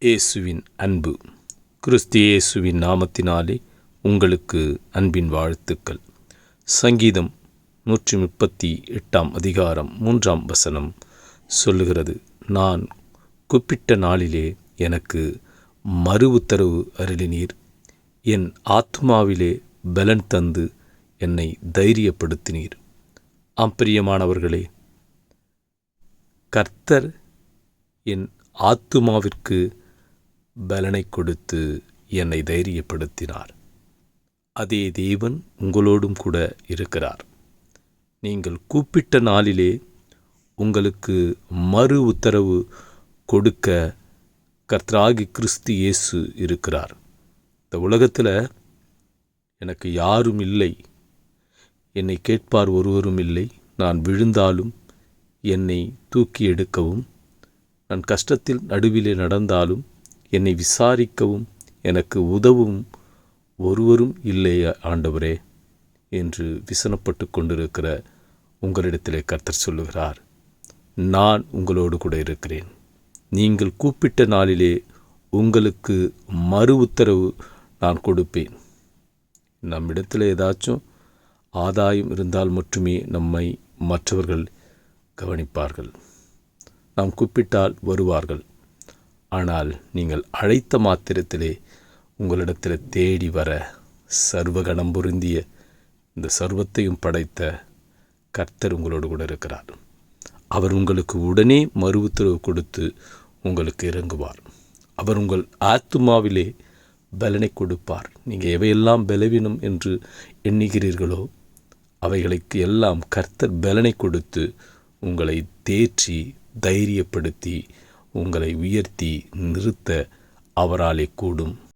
இயேசுவின் அன்பு. கிறிஸ்து இயேசுவின் நாமத்தினாலே உங்களுக்கு அன்பின் வாழ்த்துக்கள். சங்கீதம் 138 அதிகாரம் 3 சொல்லுகிறது, நான் கூப்பிட்ட நாளிலே எனக்கு மறு உத்தரவு அருளினீர். என் ஆத்துமாவிலே பலன் தந்து என்னை தைரியப்படுத்தினீர். பிரியமானவர்களே, கர்த்தர் என் ஆத்துமாவிற்கு பலனை கொடுத்து என்னை தைரியப்படுத்தினார். அதே தேவன் உங்களோடும் கூட இருக்கிறார். நீங்கள் கூப்பிட்ட நாளிலே உங்களுக்கு மறு உத்தரவு கொடுக்க கர்த்தராகி கிறிஸ்து இயேசு இருக்கிறார். இந்த உலகத்தில் எனக்கு யாரும் இல்லை, என்னை கேட்பார் ஒருவரும் இல்லை. நான் விழுந்தாலும் என்னை தூக்கி எடுக்கவும், நான் கஷ்டத்தில் நடுவிலே நடந்தாலும் என்னை விசாரிக்கவும், எனக்கு உதவும் ஒருவரும் இல்லை ஆண்டவரே என்று விசனப்பட்டு கொண்டிருக்கிற உங்களிடத்திலே கர்த்தர் சொல்லுகிறார், நான் உங்களோடு கூட இருக்கிறேன். நீங்கள் கூப்பிட்ட நாளிலே உங்களுக்கு மறு உத்தரவு நான் கொடுப்பேன். நம்மிடத்தில் ஏதாச்சும் ஆதாயம் இருந்தால் மட்டுமே நம்மை மற்றவர்கள் கவனிப்பார்கள். நாம் கூப்பிட்டால் வருவார்கள். ஆனால் நீங்கள் அழைத்த மாத்திரத்திலே உங்களிடத்தில் தேடி வர சர்வகணம் பொருந்திய இந்த சர்வத்தையும் படைத்த கர்த்தர் உங்களோடு கூட இருக்கிறார். அவர் உங்களுக்கு உடனே மறு உத்தரவு கொடுத்து உங்களுக்கு இறங்குவார். அவர் உங்கள் ஆத்துமாவிலே பலனை கொடுப்பார். நீங்கள் எவையெல்லாம் பலவீனம் என்று எண்ணுகிறீர்களோ அவைகளுக்கு எல்லாம் கர்த்தர் பலனை கொடுத்து உங்களை தேற்றி தைரியப்படுத்தி உங்களை உயர்த்தி நிறுத்த அவராலே கூடும்.